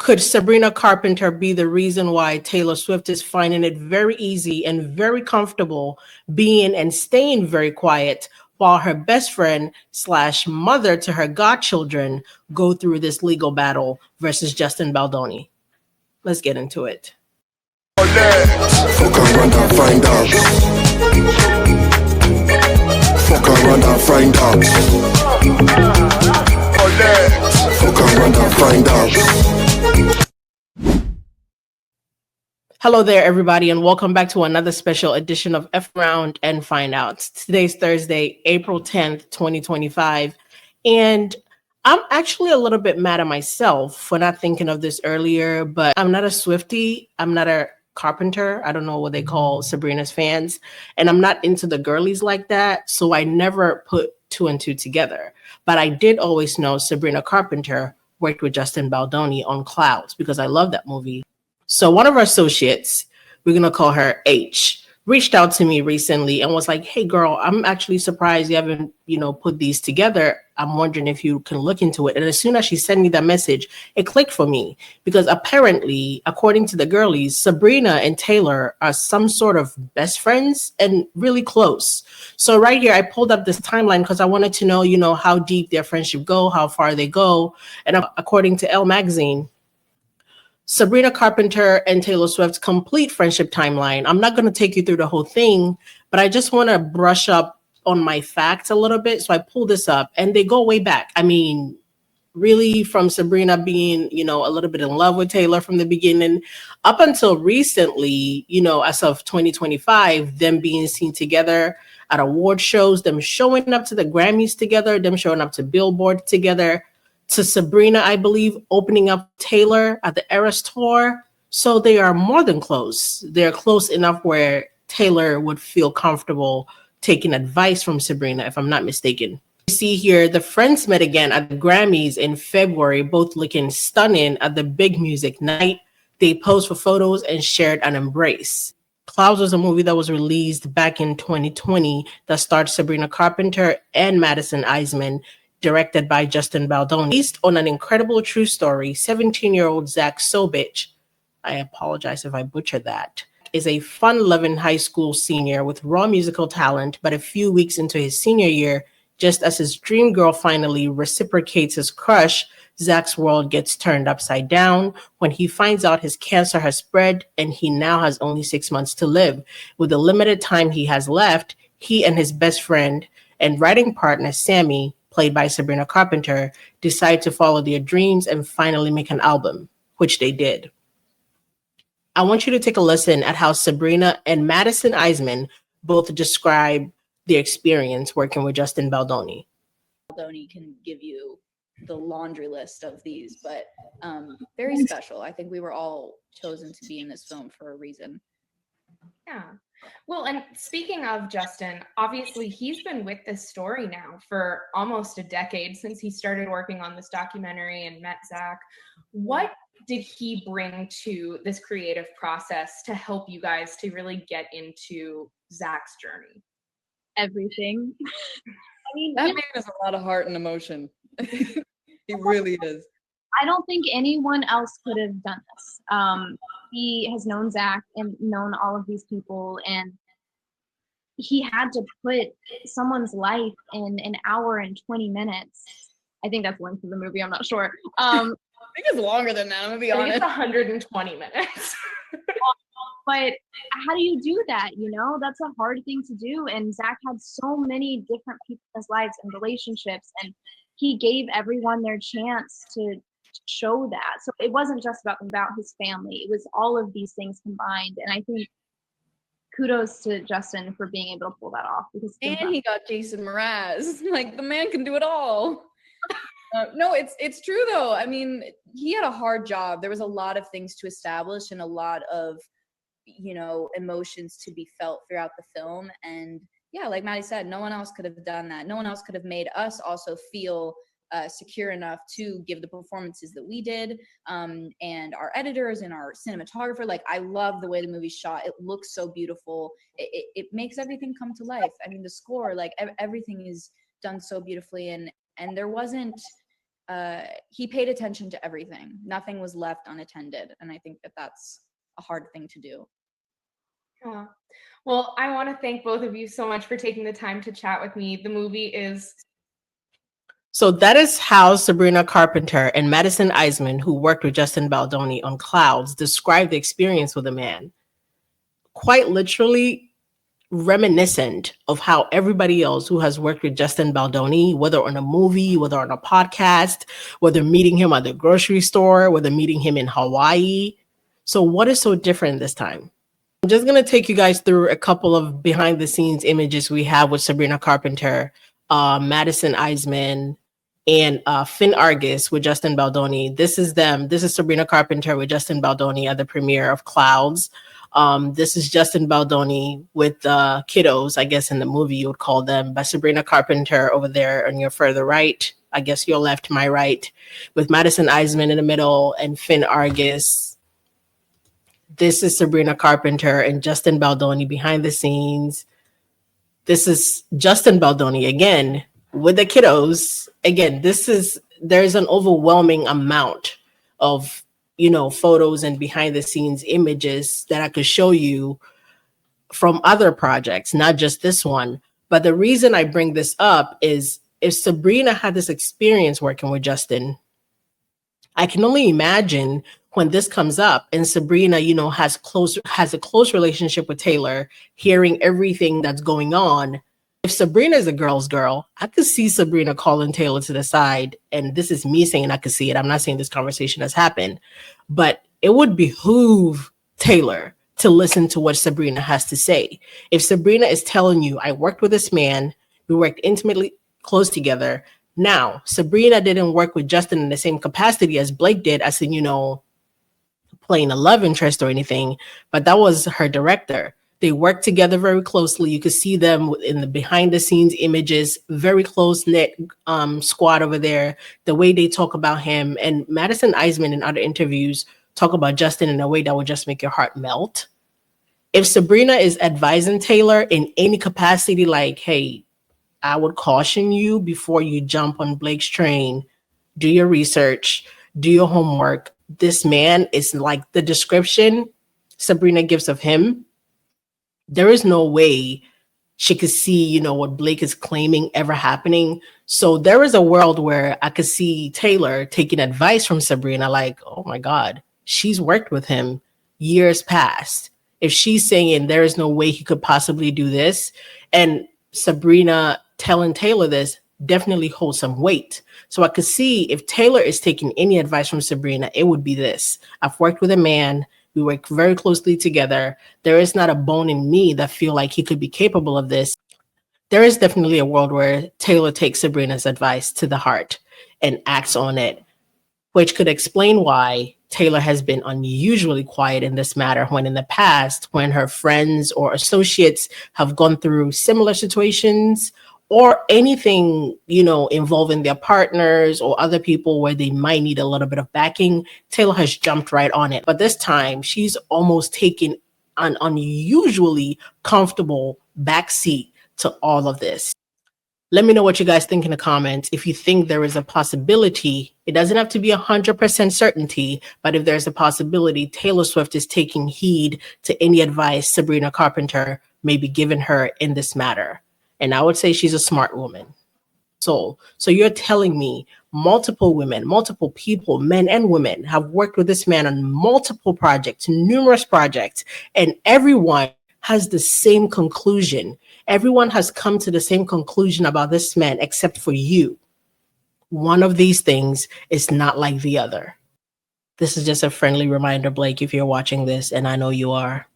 Could Sabrina Carpenter be the reason why Taylor Swift is finding it very easy and very comfortable being and staying very quiet while her best friend slash mother to her godchildren go through this legal battle versus Justin Baldoni? Let's get into it. Fuck around and find out. Fuck around and find out. Fuck around and find out. Hello there, everybody, and welcome back to another special edition of F Round and Find Out. Today's Thursday, April 10th, 2025, and I'm actually a little bit mad at myself for not thinking of this earlier, but I'm not a Swiftie. I'm not a Carpenter. I don't know what they call Sabrina's fans, and I'm not into the girlies like that, so I never put two and two together. But I did always know Sabrina Carpenter worked with Justin Baldoni on Clouds because I love that movie. So one of our associates, we're going to call her H, reached out to me recently and was like, hey, girl, I'm actually surprised you haven't, put these together. I'm wondering if you can look into it. And as soon as she sent me that message, it clicked for me because apparently, according to the girlies, Sabrina and Taylor are some sort of best friends and really close. So right here, I pulled up this timeline because I wanted to know, how deep their friendship go, how far they go. And according to Elle Magazine, Sabrina Carpenter and Taylor Swift's complete friendship timeline. I'm not going to take you through the whole thing, but I just want to brush up on my facts a little bit. So I pulled this up and they go way back. I mean, really from Sabrina being, a little bit in love with Taylor from the beginning up until recently, as of 2025, them being seen together at award shows, them showing up to the Grammys together, them showing up to Billboard together, to Sabrina, I believe, opening up Taylor at the Eras Tour. So they are more than close. They're close enough where Taylor would feel comfortable taking advice from Sabrina, if I'm not mistaken. You see here, the friends met again at the Grammys in February, both looking stunning at the big music night. They posed for photos and shared an embrace. Clouds was a movie that was released back in 2020 that starred Sabrina Carpenter and Madison Iseman, directed by Justin Baldoni, based on an incredible true story. 17-year-old Zach Sobich, I apologize if I butchered that, is a fun-loving high school senior with raw musical talent, but a few weeks into his senior year, just as his dream girl finally reciprocates his crush, Zach's world gets turned upside down when he finds out his cancer has spread and he now has only 6 months to live. With the limited time he has left, he and his best friend and writing partner, Sammy, played by Sabrina Carpenter, decide to follow their dreams and finally make an album, which they did. I want you to take a listen at how Sabrina and Madison Iseman both describe their experience working with Justin Baldoni. Baldoni can give you the laundry list of these, but very special. I think we were all chosen to be in this film for a reason. Yeah. Well, and speaking of Justin, obviously he's been with this story now for almost a decade since he started working on this documentary and met Zach. What did he bring to this creative process to help you guys to really get into Zach's journey? Everything. I mean, that man has a lot of heart and emotion. He really is. I don't think anyone else could have done this. He has known Zach and known all of these people, and he had to put someone's life in an hour and 20 minutes. I think that's the length of the movie. I'm not sure. I think it's longer than that. I'm gonna be honest. It's 120 minutes. But how do you do that? That's a hard thing to do. And Zach had so many different people in his lives and relationships, and he gave everyone their chance to show that. So it wasn't just about his family. It was all of these things combined. And I think kudos to Justin for being able to pull that off. And he got Jason Mraz. Like, the man can do it all. No, it's true though. I mean, he had a hard job. There was a lot of things to establish and a lot of, emotions to be felt throughout the film. And yeah, like Maddie said, no one else could have done that. No one else could have made us also feel secure enough to give the performances that we did, and our editors and our cinematographer. Like, I love the way the movie's shot. It looks so beautiful. It makes everything come to life. I mean, the score, like everything is done so beautifully, and there wasn't he paid attention to everything. Nothing was left unattended. And I think that that's a hard thing to do. Yeah. Well, I want to thank both of you so much for taking the time to chat with me. The movie is... So that is how Sabrina Carpenter and Madison Eisman, who worked with Justin Baldoni on Clouds, described the experience with a man. Quite literally reminiscent of how everybody else who has worked with Justin Baldoni, whether on a movie, whether on a podcast, whether meeting him at the grocery store, whether meeting him in Hawaii. So what is so different this time? I'm just going to take you guys through a couple of behind the scenes images we have with Sabrina Carpenter, Madison Eisman, and Finn Argus with Justin Baldoni. This is them. This is Sabrina Carpenter with Justin Baldoni at the premiere of Clouds. This is Justin Baldoni with kiddos, I guess in the movie you would call them, but Sabrina Carpenter over there on your further right, I guess your left, my right, with Madison Eisman in the middle and Finn Argus. This is Sabrina Carpenter and Justin Baldoni behind the scenes. This is Justin Baldoni again with the kiddos. Again, there's an overwhelming amount of photos and behind the scenes images that I could show you from other projects, not just this one. But the reason I bring this up is if Sabrina had this experience working with Justin, I can only imagine when this comes up and Sabrina, has a close relationship with Taylor, hearing everything that's going on. If Sabrina is a girl's girl, I could see Sabrina calling Taylor to the side. And this is me saying I could see it. I'm not saying this conversation has happened, but it would behoove Taylor to listen to what Sabrina has to say. If Sabrina is telling you, I worked with this man, we worked intimately close together. Now, Sabrina didn't work with Justin in the same capacity as Blake did, as in, playing a love interest or anything, but that was her director. They worked together very closely. You could see them in the behind the scenes images, very close knit squad over there. The way they talk about him, and Madison Eisman in other interviews talk about Justin in a way that would just make your heart melt. If Sabrina is advising Taylor in any capacity, like, hey, I would caution you before you jump on Blake's train, do your research, do your homework. This man is like the description Sabrina gives of him. There is no way she could see, what Blake is claiming ever happening. So there is a world where I could see Taylor taking advice from Sabrina, like, oh my God, she's worked with him years past. If she's saying there is no way he could possibly do this, and Sabrina telling Taylor this definitely holds some weight. So I could see if Taylor is taking any advice from Sabrina, it would be this. I've worked with a man. We work very closely together. There is not a bone in me that feel like he could be capable of this. There is definitely a world where Taylor takes Sabrina's advice to the heart and acts on it, which could explain why Taylor has been unusually quiet in this matter, when in the past, when her friends or associates have gone through similar situations or anything, involving their partners or other people where they might need a little bit of backing, Taylor has jumped right on it. But this time she's almost taken an unusually comfortable backseat to all of this. Let me know what you guys think in the comments. If you think there is a possibility, it doesn't have to be 100% certainty, but if there's a possibility Taylor Swift is taking heed to any advice Sabrina Carpenter may be giving her in this matter. And I would say she's a smart woman. So you're telling me multiple women, multiple people, men and women, have worked with this man on multiple projects, numerous projects, and everyone has the same conclusion. Everyone has come to the same conclusion about this man except for you. One of these things is not like the other. This is just a friendly reminder, Blake, if you're watching this, and I know you are.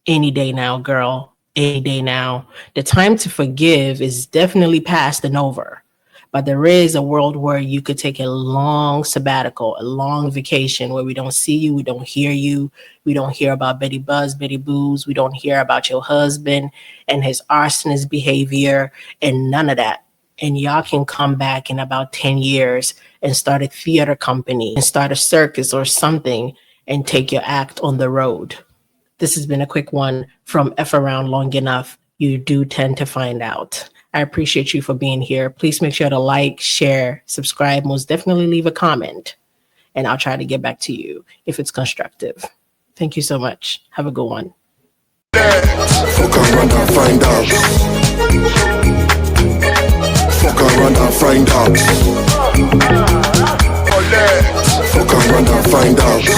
Any day now, girl. Any day now. The time to forgive is definitely past and over. But there is a world where you could take a long sabbatical, a long vacation where we don't see you, we don't hear you, we don't hear about Betty Buzz, Betty Boos, we don't hear about your husband and his arsonist behavior and none of that. And y'all can come back in about 10 years and start a theater company and start a circus or something and take your act on the road. This has been a quick one from F Around Long Enough. You do tend to find out. I appreciate you for being here. Please make sure to like, share, subscribe, most definitely leave a comment, and I'll try to get back to you if it's constructive. Thank you so much. Have a good one. Fuck around and find out. Fuck around and find out. Fuck around and find out.